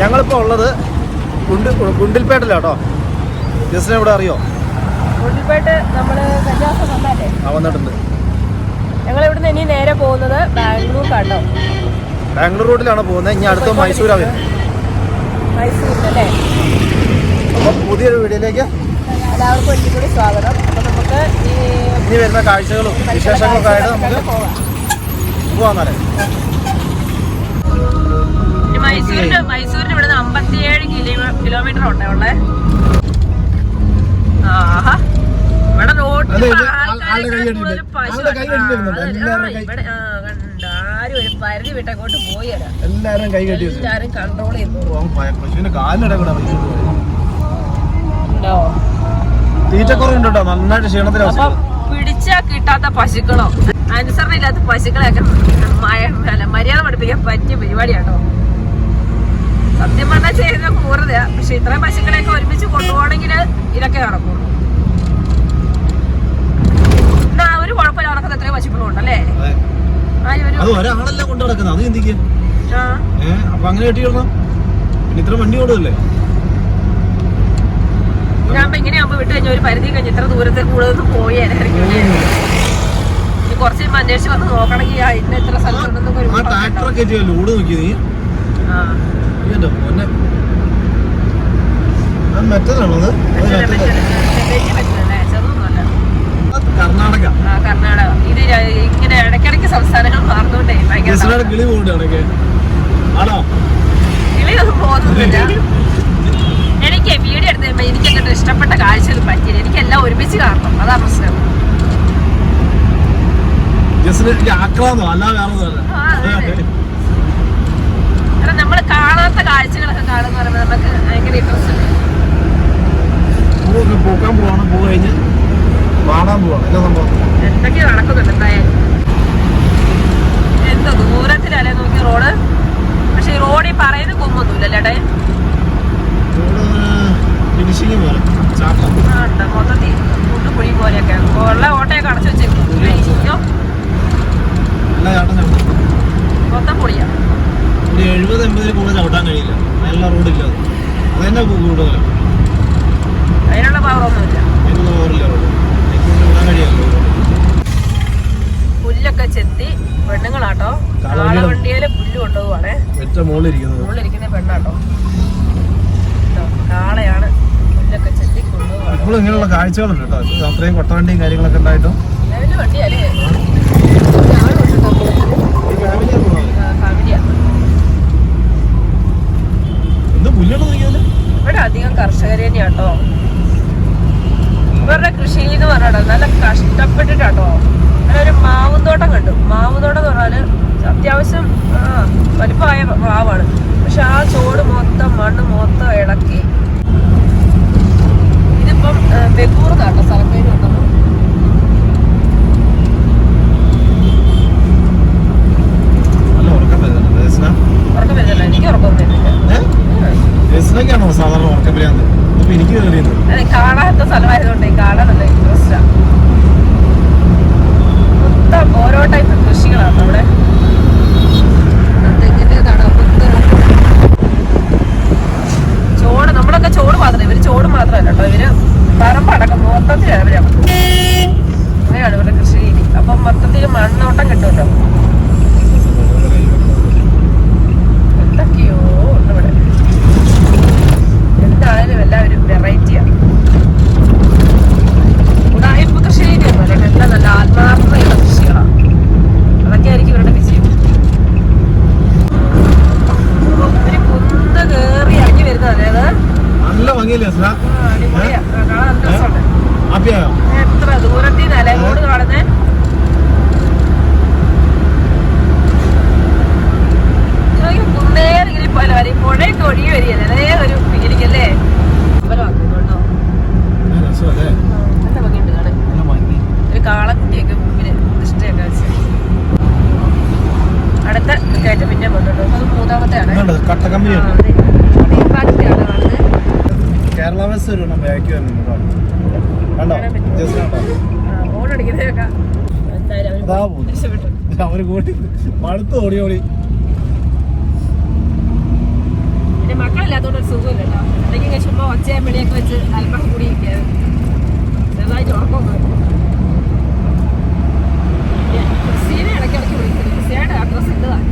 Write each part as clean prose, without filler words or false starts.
ഞങ്ങളിപ്പോൾ ഉള്ളത് ഗുണ്ടിൽപേട്ടിലാട്ടോ. ജസ്റ്റിനെ ഇവിടെ അറിയോ? ഗുണ്ടിൽപേട്ട് നമ്മള് വന്നല്ലേ? വന്നിട്ടുണ്ട്. ഞങ്ങൾ ഇവിടുന്ന് ഇനി നേരെ പോകുന്നത് ബാംഗ്ലൂർക്കാട്ടോ. ബാംഗ്ലൂർ റൂട്ടിലാണ് പോകുന്നത്. ഇനി അടുത്ത മൈസൂരാ വരുന്നത്. മൈസൂരിലല്ലേ? അപ്പോൾ പുതിയൊരു വീഡിയോയിലേക്ക് എല്ലാവർക്കും ഒരിക്കൽ കൂടി സ്വാഗതം. അപ്പോൾ നമുക്ക് ഇനി വരുന്ന കാഴ്ചകളും വിശേഷങ്ങളൊക്കെ ആയിട്ട് നമുക്ക് പോകാന്നല്ലേ. മൈസൂരിന് ഇവിടുന്ന് 57 കിലോമീറ്റർ ഉണ്ടേ ഉള്ളേ. ഇവിടെ റോഡിൽ ആരും ഒരു പരിധി വിട്ടങ്ങോട്ട് പോയല്ല. എല്ലാരും കൺട്രോൾ ചെയ്തു. തീറ്റക്കുറവുണ്ടോ? നന്നായിട്ട് ക്ഷീണത്തിലാ. അപ്പൊ പിടിച്ചാ കിട്ടാത്ത പശുക്കളോ അനുസരണ ഇല്ലാത്ത പശുക്കളെയൊക്കെ മര്യാദ പഠിപ്പിക്കാൻ പറ്റിയ പരിപാടിയാട്ടോ. സത്യം പറഞ്ഞാൽ ചെയ്യുന്ന കൂറതയാ. പക്ഷെ ഇത്രയും പശുക്കളെയൊക്കെ ഒരുമിച്ച് കൊണ്ടുപോകണമെങ്കിൽ ഇതൊക്കെ നടക്കുള്ളൂ. എന്നാ ഒരു കുഴപ്പമില്ല, നടക്കുന്ന എത്രയോ പശുക്കളും ഉണ്ടല്ലേ? ഒരാളെല്ലാം കൊണ്ട് നടക്കുന്നത്. അത് ചിന്തിക്കും. അപ്പൊ അങ്ങനെ കെട്ടിയിടണം. പിന്നെ ഇത്ര വണ്ടി ഓടുമല്ലേ? ഞാനിപ്പോ ഇങ്ങനെയാകുമ്പോ വിട്ട് കഴിഞ്ഞാൽ ഒരു പരിധി കഴിഞ്ഞ് ഇത്ര ദൂരത്തെ കൂടുതലൊന്നും പോയായിരിക്കും. ഇനി കുറച്ച് അന്വേഷിച്ച് വന്ന് നോക്കണമെങ്കിൽ ഇന്ന ഇത്ര സ്ഥലത്തുണ്ടെന്നൊക്കെ കർണാടക. ഇത് ഇങ്ങനെ ഇടയ്ക്കിടയ്ക്ക് സംസ്ഥാനങ്ങൾ മാറുന്നോണ്ടേ കിളിയൊന്നും പോകുന്നില്ല. എനിക്ക് വീഡിയോ എടുത്ത് എനിക്ക് എന്നിട്ട് ഇഷ്ടപ്പെട്ട കാഴ്ചകൾ പറ്റിയില്ല. എനിക്കെല്ലാം ഒരുമിച്ച് കാണണം, അതാ പ്രശ്നം. നമ്മള് കാണാത്ത കാഴ്ചകളൊക്കെ കാണുന്ന പറയുമ്പോൾ നമുക്ക് ഭയങ്കര ഇൻട്രസ്റ്റ് ഉണ്ട്. എന്തൊക്കെയോ നടക്കുന്നുണ്ട്. എന്തായാലും എന്തോ ദൂരത്തിലല്ലേ നോക്കി റോഡ്. പക്ഷെ ഈ റോഡിൽ പറയുന്ന കൊമ്പൊന്നുമില്ലല്ലേ? മൊത്തത്തിൽ കുണ്ടുകുഴി പോലെയൊക്കെ ഉള്ള ഓട്ടയൊക്കെ അടച്ചു വെച്ചേക്കും. മൊത്തം പൊടിയാ. 70-80 കൂടുതൽ ചവിട്ടാൻ കഴിയില്ല. നല്ല റോഡില്ല. അതന്നെ കൂടുതൽ. അതിനുള്ള പവറൊന്നുമില്ല. പുല്ലൊക്കെ ചെത്തി പെണ്ണുങ്ങളാട്ടോ. കാളവണ്ടിയില് പുല്ല് കൊണ്ടുപോവാണേ. മുകളിലിരിക്കുന്ന പെണ്ണാട്ടോ. കാളയാണ് പുല്ലൊക്കെ ചെത്തി കൊണ്ടുപോവാണ്. ഇപ്പോൾ ഇങ്ങനെയുള്ള കാഴ്ചകളുണ്ട് കേട്ടോ. അത്രയും കൊട്ടവണ്ടിയും കാര്യങ്ങളൊക്കെ ഉണ്ടായിട്ടും വണ്ടിയല്ലേ? ഇവിടെ അധികം കർഷകർ തന്നെയാട്ടോ. ഇവരുടെ കൃഷി എന്ന് പറഞ്ഞാൽ നല്ല കഷ്ടപ്പെട്ടിട്ടാട്ടോ. അങ്ങനെ ഒരു മാവുന്തോട്ടം കണ്ടു. മാവുന്തോട്ടം എന്ന് പറഞ്ഞാല് അത്യാവശ്യം വലിപ്പമായ മാവാണ്. പക്ഷെ ആ ചോട് മൊത്തം മണ്ണ് മൊത്തം ഇളക്കി. ഇതിപ്പം ബെഗൂർ നാട്ടോ സ്ഥലം പേര് ഉണ്ടെന്ന്. ഉറക്കം വരുന്നില്ല. എനിക്ക് ഉറക്കം വരുന്നില്ല. സാധാരണ ഉറക്കം വരാന്ന് എനിക്ക് അതെ, കാണാത്ത സ്ഥലമായതുകൊണ്ട് കാണാൻ നല്ല ഇൻട്രസ്റ്റാ. മൊത്തം ഓരോ ടൈപ്പ് കൃഷികളാണ് അവിടെ. ചോട് നമ്മളൊക്കെ ചോട് മാത്രമേ, ഇവര് ചോട് മാത്രമല്ല കേട്ടോ. ഇവര് പറമ്പടക്കം മൊത്തത്തിലാണ് അവര്. അങ്ങനെയാണ് ഇവരുടെ കൃഷി രീതി. അപ്പം മൊത്തത്തിൽ മണ്ണോട്ടം കിട്ടുമല്ലോ. എന്തൊക്കെയോ ഉണ്ട് ഇവിടെ. എന്തായാലും എല്ലാവരും വെറൈറ്റിയാണ്. ഉടായ്പ കൃഷി രീതിയൊന്നുമല്ല. എല്ലാം നല്ല ആത്മാർത്ഥതയുള്ള കൃഷികളാണ്. അതൊക്കെ ആയിരിക്കും ഇവരുടെ വിജയം. ഒരു കുന്ന് കേറി ഇറങ്ങി വരുന്നതല്ലേ അത്? നല്ല ഭംഗിയല്ലേ? അടിപൊളിയാ. കാണാൻ നല്ല രസമുണ്ട്. എത്ര ദൂരത്തിൽ നിന്നല്ലേ റോഡ് കാണുന്നേ? കുന്നേറി ഇങ്ങനെ പോലെ വരും. പുഴയൊക്കെ ഒഴുകി വരികയല്ലേ? അതേ ഒരു ഫീലിംഗ് അല്ലേ? അമ്പലമാക്കുന്നുണ്ടോ? നല്ല ഭംഗിയുണ്ട് കാണാൻ. ഒരു കാളക്കുട്ടിയൊക്കെ മുമ്പില് ഇഷ്ടയൊക്കെ വെച്ച്. അടുത്ത കയറ്റം പിന്നെ വന്നിട്ടോ. അത് മൂന്നാമത്തെയാണ്. കേരള ബസ് ഓടടിക്കുന്നതൊക്കെ അവര് കൂട്ടി മടുത്ത് ഓടി ഓടി. പിന്നെ മക്കൾ സുഖമില്ല കേട്ടോ. അല്ലെങ്കിൽ ചുമ്മാ ഒച്ചയും വെളിയൊക്കെ വെച്ച് അല്പം കൂടി ഇരിക്കായിരുന്നു. ചെറുതായിട്ട് ഉറക്കമൊക്കെ ക്രിസ്റ്റീനെ ഇടയ്ക്കിടയ്ക്ക് വിളിക്കുന്നു. ക്രിസ്റ്റീനയുടെ അഡ്രസ് ഇല്ലതാണ്.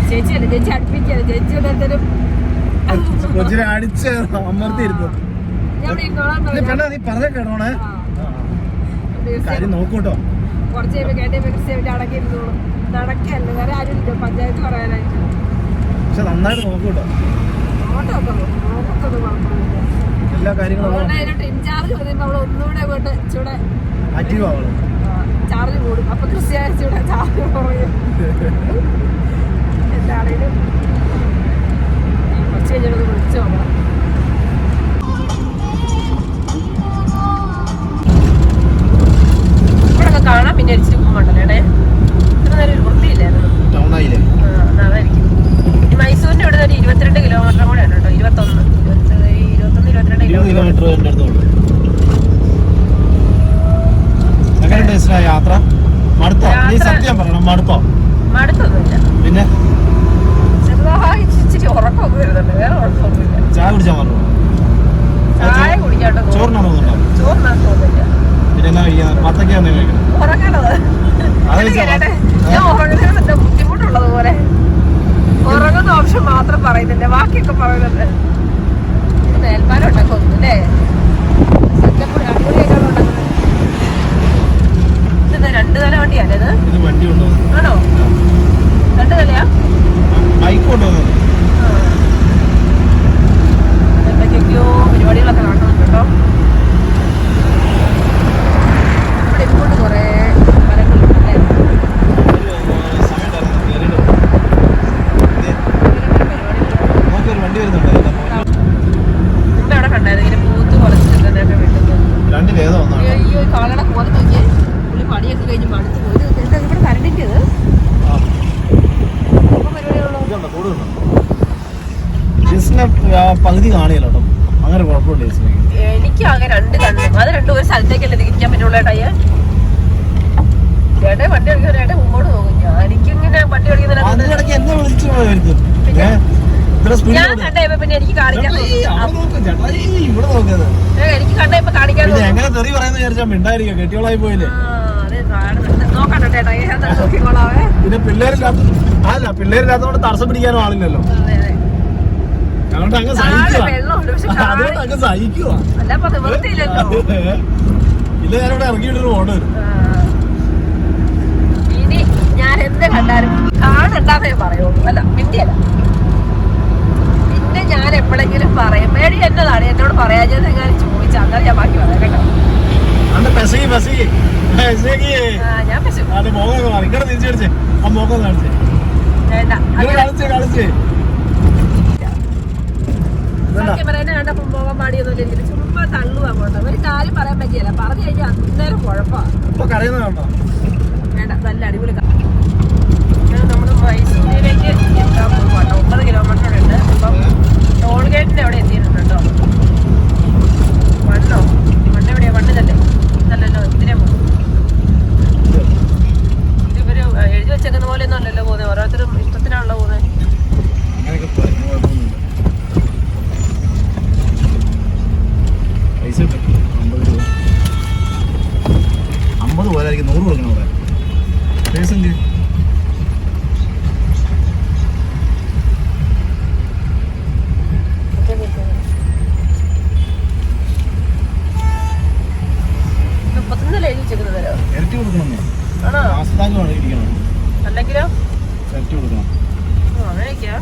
ചേച്ചിയല്ലേ, ചേച്ചി അടുപ്പിക്കുകയാണ്. ചേച്ചിയുടെ എന്തെങ്കിലും കൊച്ചിനെ അടിച്ച് അമർത്തിയിരുന്നു. ഞാൻ ഇരുന്നോളാം. നീ പറഞ്ഞ കേട്ടോണേ, കാര്യം നോക്കൂട്ടോ. കുറച്ച് കഴിയുമ്പോൾ കേട്ടപ്പോൾ ക്രിസ്റ്റീനെ അടക്കി ഇരുന്നോളും. നടക്കല്ലേ, വേറെ ആരും ഇല്ല പഞ്ചായത്ത് പറയാനായിട്ട്. പക്ഷെ നന്നായിട്ട് നോക്കൂട്ടോ, എല്ലാ കാര്യങ്ങളും. ഇൻചാർജ് പറയുമ്പോൾ അവള് ഒന്നുകൂടെ പോയിട്ട് ചൂടെ ആക്റ്റീവ് ആവണം. ചാർജ് കൂടും. അപ്പൊ ക്രിസ്ത്യാനിച്ചൂടെ ചാർജ് കുറയും. എന്താണേലും കുറച്ച് കഴിഞ്ഞൊന്ന് വിളിച്ചു നോക്കണം. ഇവിടൊക്കെ കാണാൻ പിന്നെ അരിച്ചിട്ട് പോകുമ്പോണ്ടല്ലോ ഏടേ, ഇത്ര നേരം ഒരു വൃത്തിയില്ലായിരുന്നു. ടൗണായില്ലേ? അതായിരിക്കും. ഈ മൈസൂരിന്റെ ഇവിടെ ഒരു 22 കിലോമീറ്റർ കൂടെ ഉണ്ട് കേട്ടോ. 21 കിലോമീറ്റർ എങ്ങനെയുണ്ട് യാത്ര? മടുത്തോ? നീ സത്യം പറയണം, മടുത്തോ? മടുത്തൊന്നുമില്ല. പിന്നെ ചെറുതായി ഇച്ചിരി ഉറക്കമൊക്കെ വരുന്നുണ്ട്, വേറെ ഉറക്കമൊന്നുമില്ല. ചായ കുടിച്ചാൽ മറന്നു? ചായ കുടിക്കാട്ടോ. ചോറിനാണോ തോന്നുന്നുണ്ടോ? ചോറിനകത്ത് തോന്നില്ല. പിന്നെ എന്നാ കഴിക്കുന്നത്? പത്തക്കാന്ന് കഴിക്കണം. ഉറങ്ങണത് ഞാൻ ഉറങ്ങുന്നതിന്റെ ബുദ്ധിമുട്ടുള്ളത് പോലെ ഉറങ്ങുന്ന ഓപ്ഷൻ മാത്രം പറയുന്നില്ല, ബാക്കിയൊക്കെ പറയുന്നുണ്ട്. മേൽപ്പാലം ഉണ്ടാക്കും അല്ലേ? സെറ്റപ്പ് അടിപൊളിയായിട്ടാണ് ഉണ്ടാക്കുന്നത്. ഇതെന്താ 2 നില വണ്ടിയല്ലേ ഇത്? വണ്ടി കൊണ്ടുപോകുന്നു. ആണോ? 2 നിലയാ? ബൈക്ക് കൊണ്ടുപോകുന്നത്. എന്തൊക്കെയൊക്കെയോ പരിപാടികളൊക്കെ നടക്കുന്നുണ്ട് കേട്ടോ. ഇവിടെ ഇങ്ങോട്ട് കുറേ മരങ്ങളുണ്ടല്ലേ? വണ്ടി വരുന്നുണ്ട്. അവിടെ കണ്ടായിരുന്നു ഇങ്ങനെ പൂത്ത് കുറച്ചിട്ടൊക്കെ വെട്ടുന്നത്. അയ്യോ, കാളയുടെ കോല നോക്കിയേ. പുള്ളി പണിയൊക്കെ കഴിഞ്ഞ് മടുത്ത് പോയി. എന്താ ഇവിടെ കരണ്ടിൻ്റെ പകുതി കാണിയല്ലോ കേട്ടോ. അങ്ങനെ കുഴപ്പമില്ല. എനിക്ക് ആകെ 2 കണ്ണും, അത് രണ്ടും ഒരു സ്ഥലത്തേക്കല്ലേ തിരിക്കാൻ പറ്റുള്ളൂ ഏട്ടാ. ചേട്ടൻ വണ്ടി ഓടിക്കാൻ ഏട്ടൻ മുമ്പോട്ട് പോകും. എനിക്കിങ്ങനെ വണ്ടി ഓടിക്കുന്ന ഞാൻ കണ്ടപ്പോ പിന്നെ എനിക്ക് കാണിക്കാൻ എനിക്ക് കണ്ടപ്പോ കാണിക്കാൻ കെട്ടിയോളായി പോയില്ലേ? നോക്കട്ടെ ചേട്ടാ, നോക്കിക്കോളാവേ. പിന്നെ പിള്ളേരില്ലാത്തതുകൊണ്ട് തടസ്സം പിടിക്കാനും ആളില്ലല്ലോ. അതുകൊണ്ട് അങ്ങ് സഹിക്കുക. ഇല്ല, ഞാനിവിടെ ഇറങ്ങിയിട്ടൊരു ഓർഡർ വരും. ഇനി ഞാൻ എന്ത് കണ്ടാലും കാണണ്ടാന്നേ പറയുള്ളൂ, അല്ല മിണ്ടിയല്ല. പിന്നെ ഞാൻ എപ്പോഴെങ്കിലും പറയും മേടി എന്നതാണ് എന്നോട് പറയാഞ്ഞത് എങ്ങനെ ചോദിച്ചാൽ അങ്ങനെ ഞാൻ ബാക്കി പറയാം കേട്ടോ. ഞാൻ പശു സത്യം പറയാനെ കണ്ടപ്പോൾ പോകാൻ പാടിയൊന്നുമില്ല. എനിക്ക് ചുമ്മാ തള്ളുവാ പോട്ടെ. ഒരു കാര്യം പറയാൻ പറ്റിയല്ല, പറഞ്ഞു കഴിഞ്ഞാൽ അന്നേരം കുഴപ്പമാണ്. വേണ്ട, നല്ല അടിപൊളി. നമ്മള് മൈസൂരിലേക്ക് എത്താൻ പോകും. 9 കിലോമീറ്റർ ഉണ്ട്. അപ്പം ടോൾ ഗേറ്റിന്റെ അവിടെ എത്തിയിട്ടുണ്ട് കേട്ടോ. മണ്ണെവിടെയാ? മണ്ണിതല്ലേ? ഇതല്ലല്ലോ, ഇതിനെ പോകും. ഇതിവര് എഴുതി വെച്ചേക്കുന്ന പോലെ ഒന്നും അല്ലല്ലോ പോകുന്നത്. ഓരോരുത്തരും ഇഷ്ടത്തിനാണല്ലോ പോകുന്നത്. പൈസ 50 പോലായിരിക്കും. 100 കൊടുക്കണം അവിടെ. പേഴ്സൻ്റ് ഇരട്ടി കൊടുക്കണം. അല്ലെങ്കിലോ ഇരട്ടി കൊടുക്കണം. അങ്ങനെയൊക്കെയാ.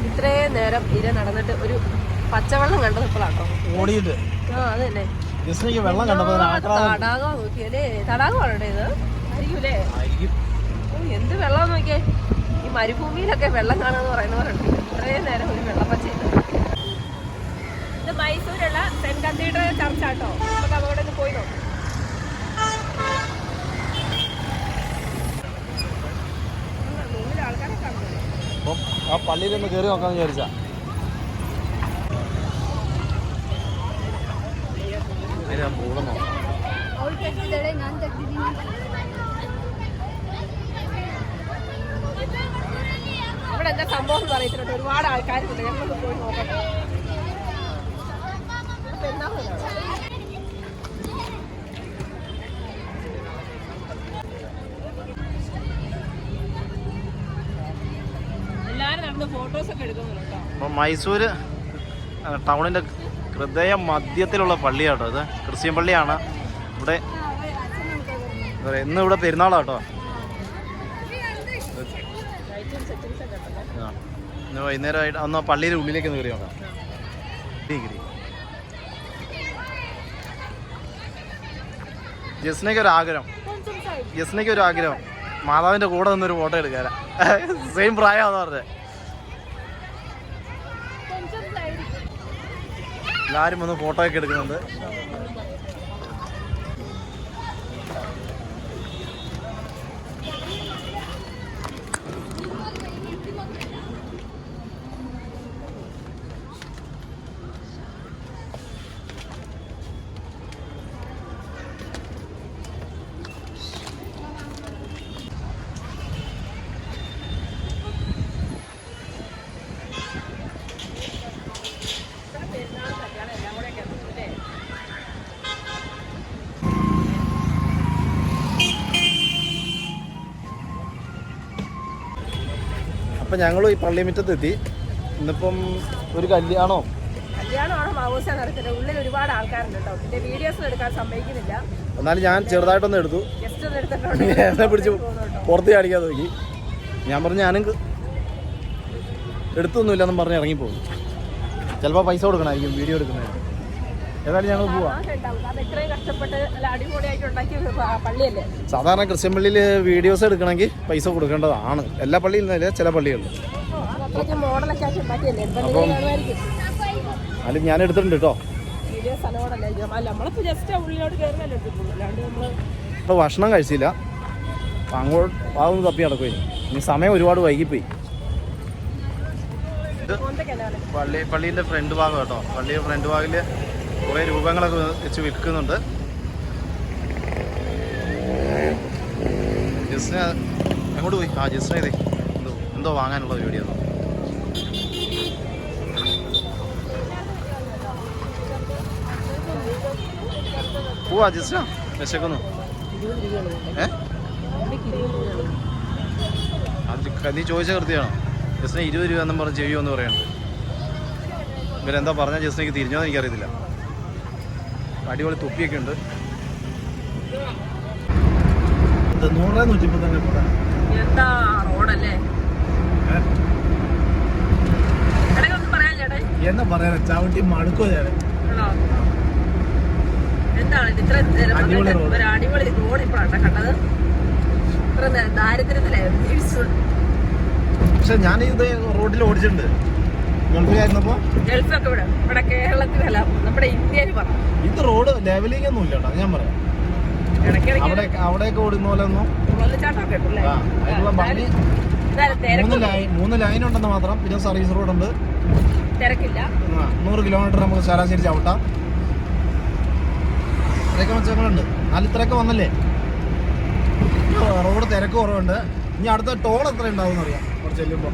ഇത്രയും നേരം ഇര നടന്നിട്ട് ഒരു പച്ചവെള്ളം കണ്ടത് ഇപ്പോഴാട്ടോ ഓടിയിട്ട്. അത് തന്നെ വെള്ളം കണ്ടപ്പോൾ തടാകം നോക്കിയല്ലേ? തടാകമാണോ ഇത്? ആയിരിക്കൂലേ? എന്ത് വെള്ളം നോക്കിയേ. ഈ മരുഭൂമിയിലൊക്കെ വെള്ളം കാണുമെന്ന് പറയുന്നവരുണ്ട്. ഇത്രയും നേരം ഒരു വെള്ളപ്പച്ചയില്ല. ഇത് മൈസൂരുള്ള സെന്റ് കത്തീഡ്രൽ ചർച്ചാട്ടോ. നമുക്ക് അവിടെ ഒന്ന് പോയി നോക്കാം. ആൾക്കാരെ കാണുന്നില്ലേ? ആ പള്ളിയിലൊന്ന് കയറി നോക്കാന്ന് വിചാരിച്ചാ. ഞാൻ പോകുന്നു. എന്താ സംഭവം എന്ന് അറിയത്തില്ല. ഒരുപാട് ആൾക്കാരുണ്ട്. ഞങ്ങളൊന്ന് പോയി നോക്കട്ടെ. എല്ലാരും നടന്ന് ഫോട്ടോസ് ഒക്കെ എടുക്കുന്നുണ്ട് കേട്ടോ. അപ്പോൾ മൈസൂര് ടൗണിൻ്റെ ഹൃദയ മധ്യത്തിലുള്ള പള്ളിയാട്ടോ ഇത്. ക്രിസ്ത്യൻ പള്ളിയാണ്. ഇവിടെ ഇന്ന് ഇവിടെ പെരുന്നാളാണ് കേട്ടോ. ഇന്ന് വൈകുന്നേരമായിട്ട് ഒന്ന് പള്ളിയുടെ ഉള്ളിലേക്ക് ഒന്ന് കയറി നോക്കാം. ജസ്നയ്ക്ക് ഒരു ആഗ്രഹം മാതാവിൻ്റെ കൂടെ നിന്നൊരു ഫോട്ടോ എടുക്കാനാ. സെയിം പ്രായമാണെന്ന് പറഞ്ഞത്. എല്ലാവരും വന്ന് ഫോട്ടോ ഒക്കെ എടുക്കുന്നുണ്ട്. അപ്പം ഞങ്ങൾ ഈ പള്ളിമുറ്റത്തെത്തി. ഇന്നിപ്പം ഒരു കല്യാണമാണോ മാവോസാന്ന് അറിയത്തില്ല. ഉള്ളിൽ ഒരുപാട് ആൾക്കാരുണ്ട് കേട്ടോ. പിന്നെ വീഡിയോസ് എടുക്കാൻ സമ്മതിക്കുന്നില്ല. എന്നാലും ഞാൻ ചെറുതായിട്ടൊന്ന് എടുത്തു. ജസ്റ്റ് ഒന്ന് എടുത്തിട്ടുണ്ട്. എന്നെ പിടിച്ച് പുറത്ത് കാണിക്കാൻ നോക്കി. ഞാൻ പറഞ്ഞു ഞാനും എടുത്തൊന്നുമില്ലെന്നും പറഞ്ഞ് ഇറങ്ങിപ്പോകും. ചിലപ്പോൾ പൈസ കൊടുക്കണമായിരിക്കും വീഡിയോ എടുക്കുന്നതിന്. ഏതായാലും ഞങ്ങൾ പോവാം. സാധാരണ ക്രിസ്ത്യൻ പള്ളിയിൽ വീഡിയോസ് എടുക്കണമെങ്കിൽ പൈസ കൊടുക്കേണ്ടതാണ്. എല്ലാ പള്ളിയിലും നിന്നില്ല, ചില പള്ളികളിൽ. അപ്പം അതിൽ ഞാൻ എടുത്തിട്ടുണ്ട് കേട്ടോ. ഇപ്പോൾ ഭക്ഷണം കഴിച്ചില്ല. അപ്പം അങ്ങോട്ട് ഭാഗം തപ്പി നടക്കുമേ. ഇനി സമയം ഒരുപാട് വൈകിപ്പോയി. ഇത് പള്ളീൻ്റെ ഫ്രണ്ട് ഭാഗം കേട്ടോ. പള്ളിയുടെ ഫ്രണ്ട് ഭാഗത്തിൽ കുറേ രൂപങ്ങളൊക്കെ വെച്ച് വിൽക്കുന്നുണ്ട്. ജസ്റ്റിന് എങ്ങോട്ട് പോയി? ജസ്റ്റിന് ഇതേ എന്തോ വാങ്ങാനുള്ള പരിപാടിയാണ്. പോവാ ജസ്റ്റിനാ, വിശക്കുന്നു. നീ ചോദിച്ച കൃത്യമാണോ? ജസ്റ്റിന് 20 രൂപ എന്നും പറഞ്ഞ് ചെയ്യുമെന്ന് പറയുന്നുണ്ട്. ഇവരെന്താ പറഞ്ഞാൽ ജസ്റ്റിനേക്ക് തിരിഞ്ഞോ എന്ന് എനിക്കറിയത്തില്ല. അടിപൊളി തുപ്പിയൊക്കെ ഉണ്ട്. എന്താ പറയാ, ചവിട്ടി മടുക്കോ ഞാൻ. അടിപൊളി റോഡ് ഇപ്പോഴാണ് കണ്ടത്. ദാരിദ്ര്യത്തിലായിരുന്നു. പക്ഷെ ഞാൻ ഇത് റോഡിൽ ഓടിച്ചിട്ടുണ്ട് ഗൾഫിലായിരുന്നപ്പോ. ഗൾഫൊക്കെ ഇവിടെ കേരളത്തിലല്ല, നമ്മുടെ ഇന്ത്യയിൽ പറഞ്ഞു. ഇത് റോഡ് ലെവലിംഗ് ഒന്നും ഇല്ല കേട്ടോ. ഞാൻ പറയാം, അവിടെയൊക്കെ ഓടുന്ന പോലെ ഒന്നും. അതിനുള്ള ഭംഗി 3 ലൈൻ ഉണ്ടെന്ന് മാത്രം. പിന്നെ സർവീസ് റോഡുണ്ട്, തിരക്കില്ല. 100 കിലോമീറ്റർ നമുക്ക് ശരാശരി ചവിട്ടാം. ഇത്രയൊക്കെ മെച്ചങ്ങളുണ്ട്. എന്നാലും ഇത്രയൊക്കെ വന്നല്ലേ. റോഡ് തിരക്ക് കുറവുണ്ട്. ഇനി അടുത്ത ടോൾ എത്ര ഉണ്ടാവും എന്നറിയാം കുറച്ച് ചെല്ലുമ്പോൾ.